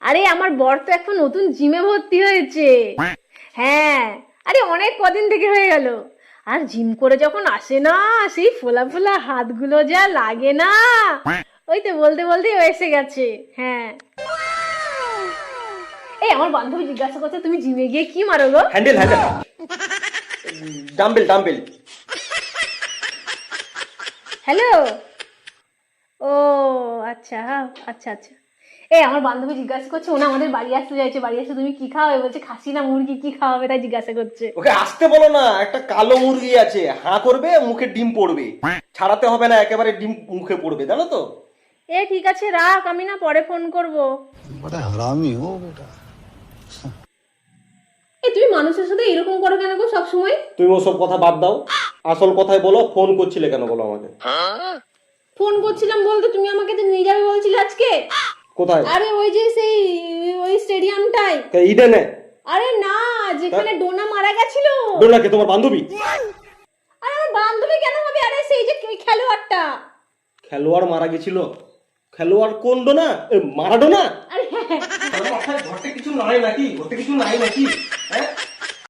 আরে আমার বর তো এখন নতুন জিমে ভর্তি হয়েছে। হ্যাঁ, আরে অনেক কদিন থেকে হয়ে গেল। আর জিম করে যখন আসে না, সেই ফোলা ফোলা হাতগুলো যা লাগে না। ওই তো বলতে বলতেই ও এসে গেছে। হ্যাঁ, এই আমার বান্ধবী জিজ্ঞাসা করছে তুমি জিমে গিয়ে কি মারো গো? Handle handle dumbbell dumbbell. Hello. ও আচ্ছা, আচ্ছা আচ্ছা। এই আমার বান্ধবী জিজ্ঞাসা করছে ওনা আমাদের বাড়ি আসতে চাইছে, বাড়ি আসতে তুমি কি খাওয়াবে? বলছে খাসি না মুরগি, কি খাওয়াবে তাই জিজ্ঞাসা করছে। ওকে আসতে বলো না, একটা কালো মুরগি আছে, হাঁ করবে মুখে ডিম পড়বে, ছাড়াতে হবে না, একেবারে ডিম মুখে পড়বে, জানো তো? এ ঠিক আছে রাখ, আমি না পরে ফোন করব। बड़ा हरामी हो बेटा। এ তুমি মানুষের সাথে এরকম করো কেন গো সব সময়? তুমি ওসব কথা বাদ দাও, আসল কথাই বলো, ফোন করছিলে কেন বলো আমাকে? ফোন করছিলাম বলতে তুমি আমাকে যে নিয়ে যাবে বলছিলে আজকে। কোথায়? আরে ওই যে সেই ওই স্টেডিয়ামটাই। ইডেনে? আরে না, যেখানে ডোনা মারা গেছিল। ডোনাকে তোমার বান্ধবী? আরে আমার বান্ধবী কেন হবে? আরে সেই যে ওই খেলোয়াড়টা। খেলোয়াড় মারা গেছিল? খেলোয়াড় কোন ডোনা? মারাডোনা? আরে হ্যাঁ। ঘরতে কিছু নাই নাকি? ঘরতে কিছু নাই নাকি? হ্যাঁ